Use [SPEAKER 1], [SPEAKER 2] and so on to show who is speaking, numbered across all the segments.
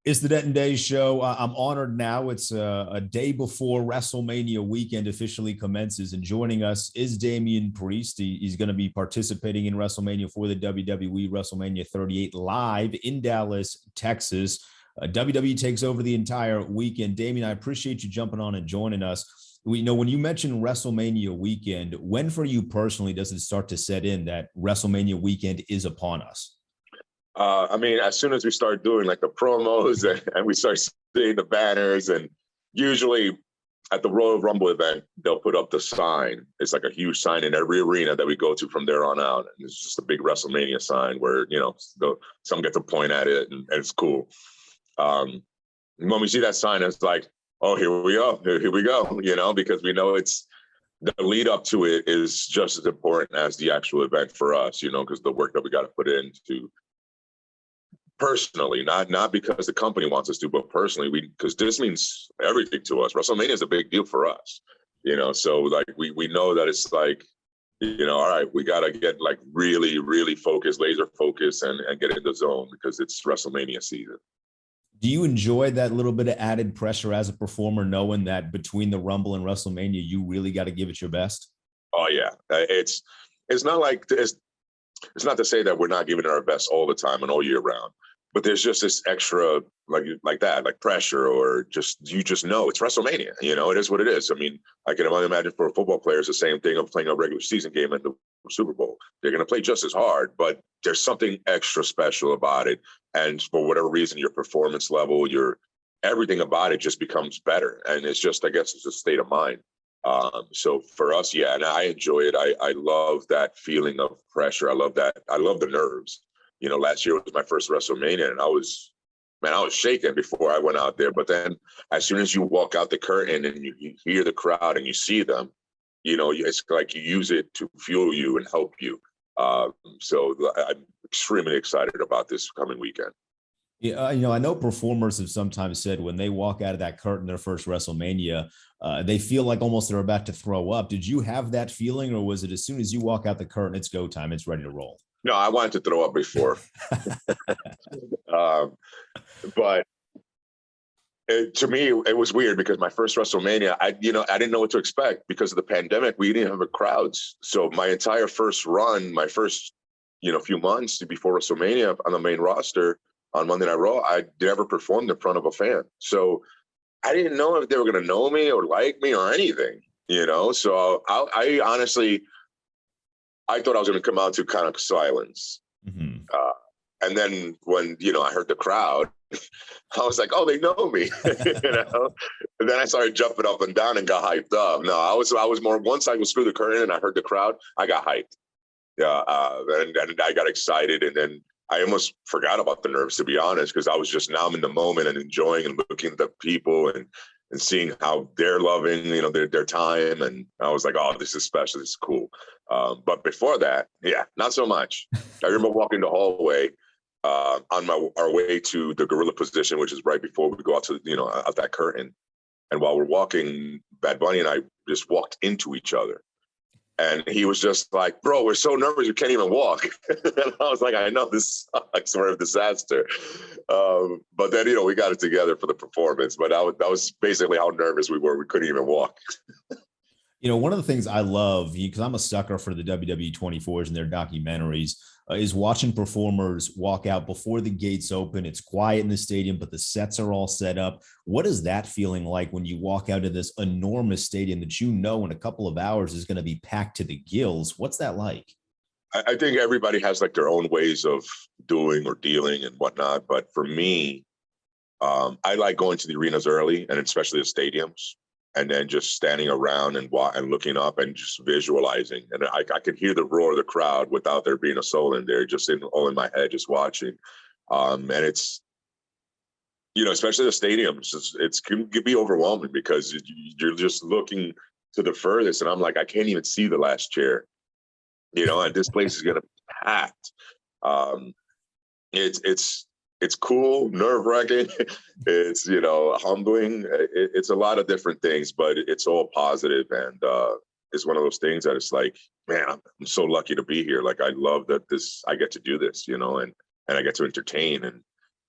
[SPEAKER 1] It's the Denton Day Show. I'm honored now. It's a day before WrestleMania weekend officially commences, and joining us is Damian Priest. He's going to be participating in WrestleMania for the WWE Wrestlemania 38 live in Dallas, Texas. WWE takes over the entire weekend. Damian, I appreciate you jumping on and joining us. We know when you mention WrestleMania weekend, when for you personally does it start to set in that WrestleMania weekend is upon us?
[SPEAKER 2] I mean, as soon as we start doing like the promos and we start seeing the banners, and usually at the Royal Rumble event, they'll put up the sign. It's like a huge sign in every arena that we go to from there on out. And it's just a big WrestleMania sign where, you know, some get to point at it and it's cool. When we see that sign, it's like, oh, here we go, here we go, you know, because we know it's the lead up to it is just as important as the actual event for us, you know, because the work that we got to put into personally, not because the company wants us to, but personally, because this means everything to us. WrestleMania is a big deal for us, you know. So like we know that it's like, you know, all right, we gotta get like really, really focused, laser focused, and get in the zone because it's WrestleMania season.
[SPEAKER 1] Do you enjoy that little bit of added pressure as a performer, knowing that between the Rumble and WrestleMania, you really got to give it your best?
[SPEAKER 2] Oh yeah, it's not like it's not to say that we're not giving it our best all the time and all year round. But there's just this extra like that, like pressure, or you just know it's WrestleMania. You know, it is what it is. I mean, I can only imagine for a football player, it's the same thing of playing a regular season game at the Super Bowl. They're going to play just as hard, but there's something extra special about it. And for whatever reason, your performance level, your everything about it just becomes better. And it's just, I guess, it's a state of mind. So for us, yeah, and I enjoy it. I love that feeling of pressure. I love that. I love the nerves. You know, last year was my first WrestleMania, and I was shaking before I went out there. But then as soon as you walk out the curtain and you hear the crowd and you see them, you know, it's like you use it to fuel you and help you. So I'm extremely excited about this coming weekend.
[SPEAKER 1] Yeah, you know, I know performers have sometimes said when they walk out of that curtain, their first WrestleMania, they feel like almost they're about to throw up. Did you have that feeling, or was it as soon as you walk out the curtain, it's go time, it's ready to roll?
[SPEAKER 2] No, I wanted to throw up before. But to me, it was weird because my first WrestleMania, I didn't know what to expect because of the pandemic. We didn't have a crowds. So my entire first run, my first, few months before WrestleMania on the main roster on Monday Night Raw, I never performed in front of a fan. So I didn't know if they were going to know me or like me or anything, So I honestly, I thought I was going to come out to kind of silence.
[SPEAKER 1] Mm-hmm.
[SPEAKER 2] And then when, I heard the crowd, I was like, oh, they know me, And then I started jumping up and down and got hyped up. No, I was more, once I was through the curtain and I heard the crowd, I got hyped. Yeah. And I got excited. And then I almost forgot about the nerves, to be honest, because I was just now I'm in the moment and enjoying and looking at the people and seeing how they're loving, their time. And I was like, oh, this is special. This is cool. But before that, yeah, not so much. I remember walking the hallway on our way to the gorilla position, which is right before we go out to, out that curtain. And while we're walking, Bad Bunny and I just walked into each other. And he was just like, bro, we're so nervous, you can't even walk. And I was like, I know, this sucks, we're a disaster. But then, we got it together for the performance. But that was basically how nervous we were. We couldn't even walk.
[SPEAKER 1] One of the things I love, because I'm a sucker for the WWE 24s and their documentaries, is watching performers walk out before the gates open. It's quiet in the stadium, but the sets are all set up. What is that feeling like when you walk out of this enormous stadium that in a couple of hours is going to be packed to the gills? What's that like?
[SPEAKER 2] I think everybody has like their own ways of doing or dealing and whatnot. But for me, I like going to the arenas early, and especially the stadiums, and then just standing around and looking up and just visualizing. And I could hear the roar of the crowd without there being a soul in there, just all in my head, just watching. And it's, especially the stadiums, it can be overwhelming because you're just looking to the furthest. And I'm like, I can't even see the last chair, and this place is going to be packed. It's cool, nerve-wracking. It's, humbling. It's a lot of different things, but it's all positive. And it's one of those things that it's like, man, I'm so lucky to be here. Like, I love that I get to do this, and I get to entertain. And,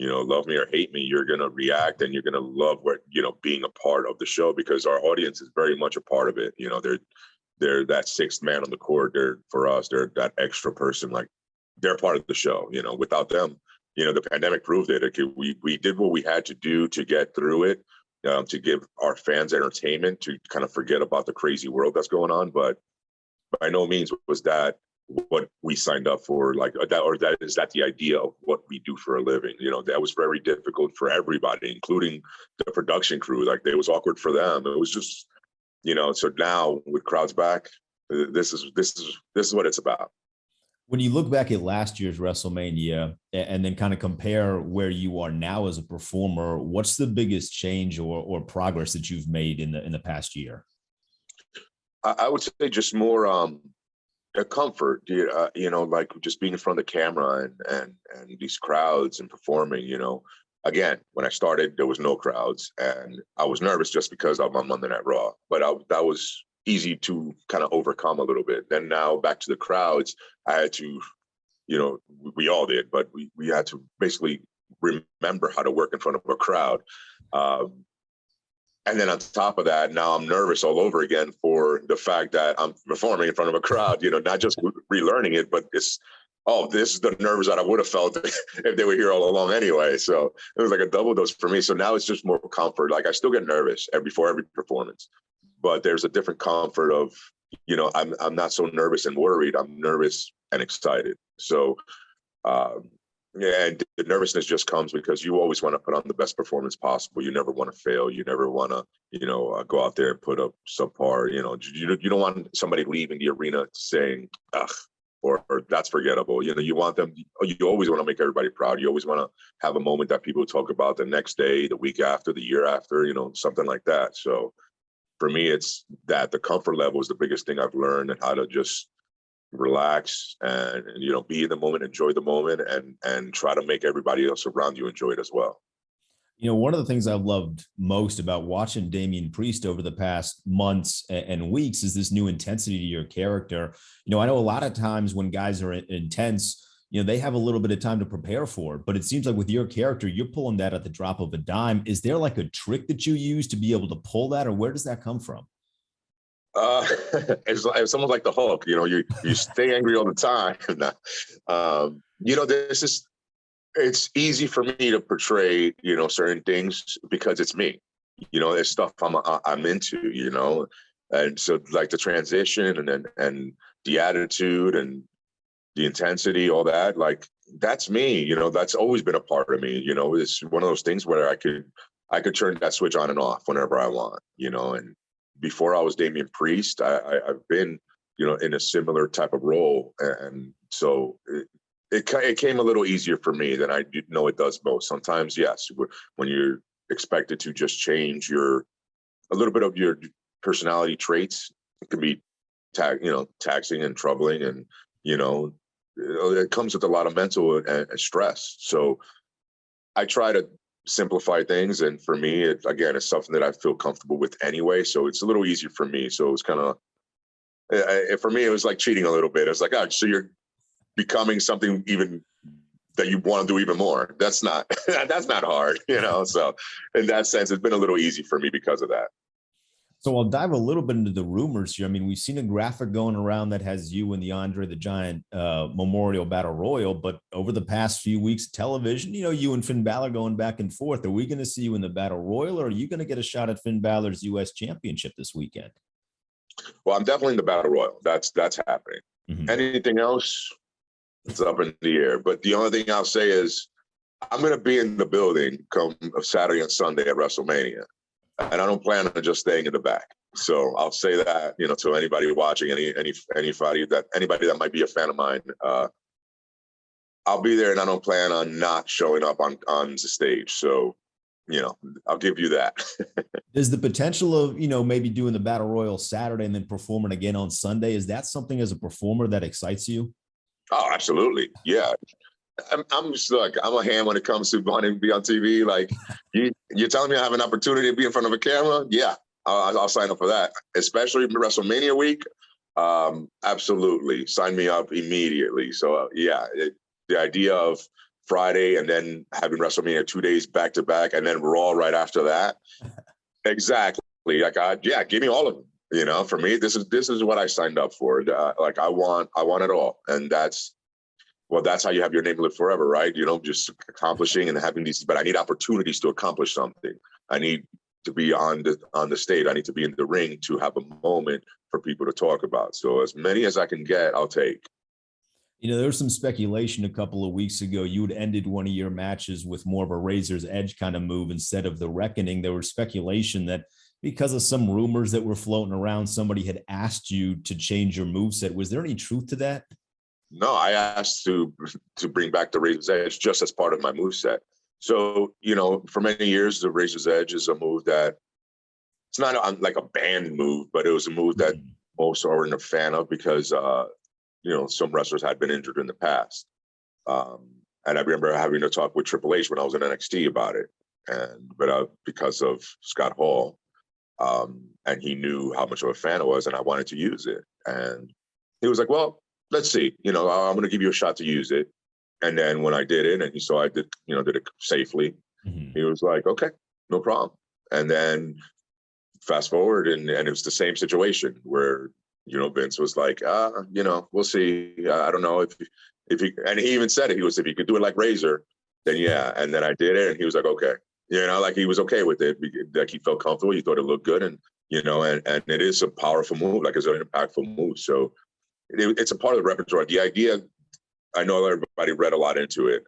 [SPEAKER 2] love me or hate me, you're going to react and you're going to love being a part of the show, because our audience is very much a part of it. They're that sixth man on the court. For us, they're that extra person. Like, they're part of the show. Without them, the pandemic proved it. We did what we had to do to get through it, to give our fans entertainment, to kind of forget about the crazy world that's going on. But by no means was that what we signed up for, like that, or that is that the idea of what we do for a living. That was very difficult for everybody, including the production crew. Like, it was awkward for them. It was just, so now with crowds back, this is what it's about.
[SPEAKER 1] When you look back at last year's WrestleMania and then kind of compare where you are now as a performer, what's the biggest change or progress that you've made in the past year?
[SPEAKER 2] I would say just more a comfort, like just being in front of the camera and these crowds and performing. Again, when I started, there was no crowds, and I was nervous just because I'm on Monday Night Raw, but that was easy to kind of overcome a little bit. Then now back to the crowds, I had to, we all did, but we had to basically remember how to work in front of a crowd. And then on top of that, now I'm nervous all over again for the fact that I'm performing in front of a crowd, not just relearning it, but this is the nerves that I would have felt if they were here all along anyway. So it was like a double dose for me. So now it's just more comfort. Like, I still get nervous before every performance, but there's a different comfort of, I'm not so nervous and worried. I'm nervous and excited. So, and the nervousness just comes because you always want to put on the best performance possible. You never want to fail. You never want to, go out there and put up subpar. You don't want somebody leaving the arena saying, ugh, or that's forgettable. You want them. You always want to make everybody proud. You always want to have a moment that people talk about the next day, the week after, the year after. Something like that. So for me, it's that the comfort level is the biggest thing I've learned, and how to just relax and be in the moment, enjoy the moment, and try to make everybody else around you enjoy it as well.
[SPEAKER 1] One of the things I've loved most about watching Damian Priest over the past months and weeks is this new intensity to your character. I know a lot of times when guys are intense, they have a little bit of time to prepare for it, but it seems like with your character, you're pulling that at the drop of a dime. Is there like a trick that you use to be able to pull that, or where does that come from?
[SPEAKER 2] It's almost like the Hulk, you stay angry all the time. It's easy for me to portray, certain things because it's me, it's stuff I'm into, and so like the transition and the attitude and the intensity, all that, like, that's me, that's always been a part of me. It's one of those things where I could turn that switch on and off whenever I want, and before I was Damian Priest, I've been, in a similar type of role. And so it came a little easier for me than I know it does most. Sometimes, yes, when you're expected to just change a little bit of your personality traits, it can be taxing and troubling. And, it comes with a lot of mental and stress. So I try to simplify things, and for me, it's something that I feel comfortable with anyway, so it's a little easier for me. So it's kind of, for me, it was like cheating a little bit. It's like, so you're becoming something even that you want to do even more. That's not hard, so in that sense, it's been a little easy for me because of that.
[SPEAKER 1] So I'll dive a little bit into the rumors here. I mean, we've seen a graphic going around that has you in the Andre the Giant Memorial Battle Royal, but over the past few weeks of television, you and Finn Balor going back and forth. Are we going to see you in the Battle Royal, or are you going to get a shot at Finn Balor's U.S. Championship this weekend?
[SPEAKER 2] Well, I'm definitely in the Battle Royal. That's happening. Mm-hmm. Anything else, it's up in the air. But the only thing I'll say is I'm going to be in the building come Saturday and Sunday at WrestleMania. And I don't plan on just staying in the back. So I'll say that, to anybody watching, anybody that might be a fan of mine, I'll be there, and I don't plan on not showing up on the stage. So, I'll give you that.
[SPEAKER 1] There's the potential of, maybe doing the Battle Royal Saturday and then performing again on Sunday. Is that something as a performer that excites you?
[SPEAKER 2] Oh, absolutely. Yeah. I'm just like, I'm a ham when it comes to wanting to be on TV. Like, you're telling me I have an opportunity to be in front of a camera? Yeah, I'll sign up for that. Especially WrestleMania week. Absolutely, sign me up immediately. So the idea of Friday and then having WrestleMania 2 days back to back, and then Raw right after that. Exactly. Like, give me all of them. You know, for me, this is what I signed up for. Like, I want it all, and that's how you have your name live forever, right? You know, just accomplishing and having these. But I need opportunities to accomplish something. I need to be on the stage. I need to be in the ring to have a moment for people to talk about. So as many as I can get, I'll take.
[SPEAKER 1] You know, there was some speculation a couple of weeks ago. You had ended one of your matches with more of a razor's edge kind of move instead of the reckoning. There was speculation that because of some rumors that were floating around, somebody had asked you to change your moveset. Was there any truth to that?
[SPEAKER 2] No, I asked to bring back the razor's edge just as part of my moveset. So, you know, for many years, the razor's edge is a move that it's not like a banned move, but it was a move that most aren't a fan of because, you know, some wrestlers had been injured in the past. And I remember having to talk with Triple H when I was in NXT about it. But because of Scott Hall, and he knew how much of a fan I was, and I wanted to use it. And he was like, well, let's see, you know, I'm going to give you a shot to use it. And then when I did it and he saw I did it safely, he was like, okay, no problem. And then fast forward and it was the same situation where, you know, Vince was like, you know, we'll see. I don't know if he, and he even said it, he was, if you could do it like Razor, then yeah. And then I did it and he was like, okay, you know, like he was okay with it. Like he felt comfortable. He thought it looked good. And, you know, and it is a powerful move, like it's an impactful move. So it's a part of the repertoire. The idea, I know everybody read a lot into it.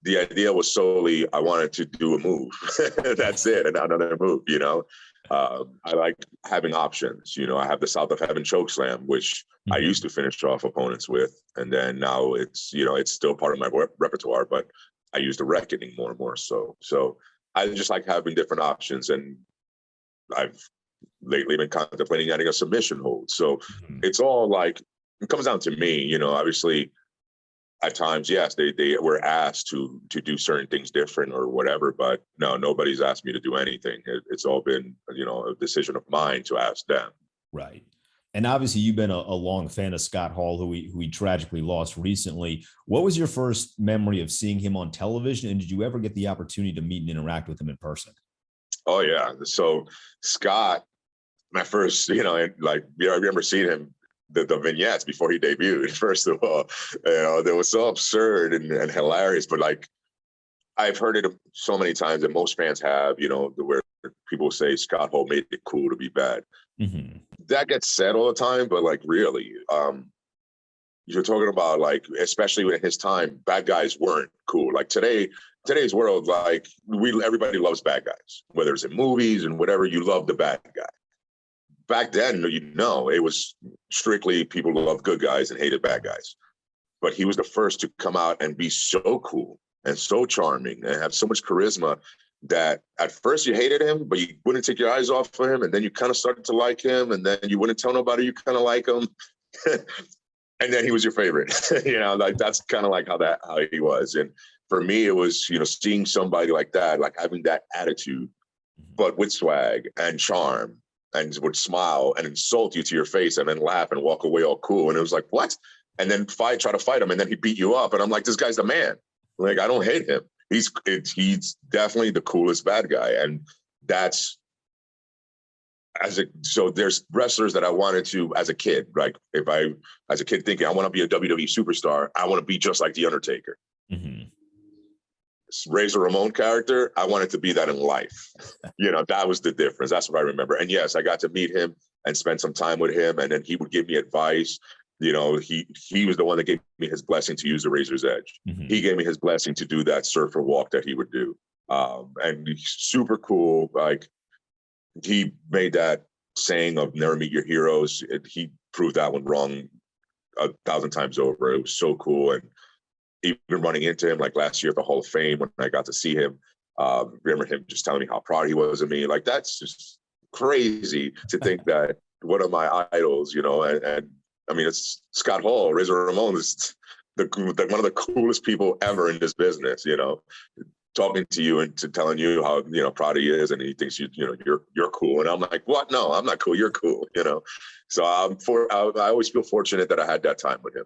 [SPEAKER 2] The idea was solely, I wanted to do a move. That's it. And another move, you know. I like having options. You know, I have the South of Heaven chokeslam, which I used to finish off opponents with. And then now it's, you know, it's still part of my repertoire, but I use the reckoning more and more so. So I just like having different options. And I've lately been contemplating adding a submission hold. So it's all like, it comes down to me, you know, obviously at times, yes, they were asked to do certain things different or whatever, but no, nobody's asked me to do anything. It's all been, you know, a decision of mine to ask them.
[SPEAKER 1] Right. And obviously you've been a long fan of Scott Hall, who we tragically lost recently. What was your first memory of seeing him on television? And did you ever get the opportunity to meet and interact with him in person?
[SPEAKER 2] Oh yeah. So Scott, my first, you know, like, you know, I remember seeing him, the vignettes before he debuted, first of all, you know, they were so absurd and hilarious, but like, I've heard it so many times that most fans have, you know, where people say Scott Hall made it cool to be bad. That gets said all the time, but like, really, you're talking about, like, especially in his time, bad guys weren't cool. Like today's world, like everybody loves bad guys, whether it's in movies and whatever, you love the bad guy. Back then, you know, it was strictly people who loved good guys and hated bad guys. But he was the first to come out and be so cool and so charming and have so much charisma that at first you hated him, but you wouldn't take your eyes off of him. And then you kind of started to like him. And then you wouldn't tell nobody you kind of like him. And then he was your favorite. You know, like that's kind of like how he was. And for me, it was, you know, seeing somebody like that, like having that attitude, but with swag and charm, and would smile and insult you to your face and then laugh and walk away all cool. And it was like, what? And then try to fight him. And then he beat you up. And I'm like, this guy's the man. Like, I don't hate him. He's definitely the coolest bad guy. And that's, so there's wrestlers that I wanted to, as a kid, like as a kid thinking, I want to be a WWE superstar. I want to be just like The Undertaker. Razor Ramon character, I wanted to be that in life. You know, that was the difference. That's what I remember. And yes, I got to meet him and spend some time with him. And then he would give me advice. You know, he was the one that gave me his blessing to use the Razor's Edge. He gave me his blessing to do that surfer walk that he would do. And he's super cool. Like, he made that saying of never meet your heroes. He proved that one wrong 1,000 times over. It was so cool. And even running into him, like last year at the Hall of Fame, when I got to see him, remember him just telling me how proud he was of me. Like, that's just crazy to think that one of my idols, you know, and I mean, it's Scott Hall. Razor Ramon is one of the coolest people ever in this business, you know, talking to you and telling you how, you know, proud he is, and he thinks you're cool. And I'm like, what? No, I'm not cool. You're cool, you know. So I always feel fortunate that I had that time with him.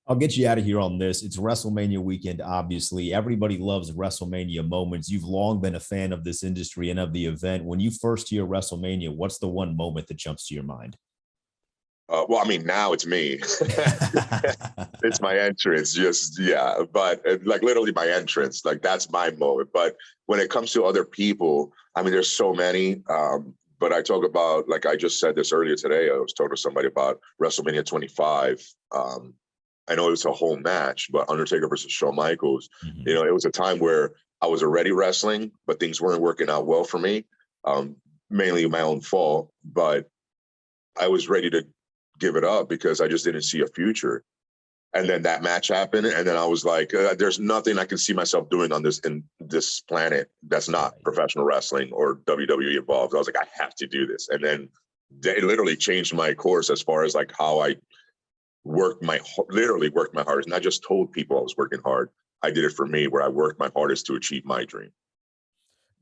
[SPEAKER 1] I'll get you out of here on this. It's WrestleMania weekend, obviously. Everybody loves WrestleMania moments. You've long been a fan of this industry and of the event. When you first hear WrestleMania, what's the one moment that jumps to your mind?
[SPEAKER 2] Well, I mean, now it's me. It's my entrance, just yeah. But like literally my entrance, like that's my moment. But when it comes to other people, I mean, there's so many. But I talk about, like I just said this earlier today. I was talking to somebody about WrestleMania 25. I know it was a whole match, but Undertaker versus Shawn Michaels.
[SPEAKER 1] Mhm.
[SPEAKER 2] You know, it was a time where I was already wrestling, but things weren't working out well for me. Mainly my own fault, but I was ready to give it up because I just didn't see a future. And then that match happened, and then I was like, "There's nothing I can see myself doing on this planet that's not
[SPEAKER 1] Right.
[SPEAKER 2] professional wrestling or WWE involved." I was like, "I have to do this," and then they literally changed my course as far as like how I literally worked my hardest. Not just told people I was working hard. I did it for me, where I worked my hardest to achieve my dream.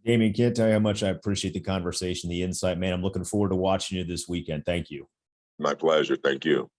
[SPEAKER 1] Damian, can't tell you how much I appreciate the conversation, the insight, man. I'm looking forward to watching you this weekend. Thank you.
[SPEAKER 2] My pleasure. Thank you.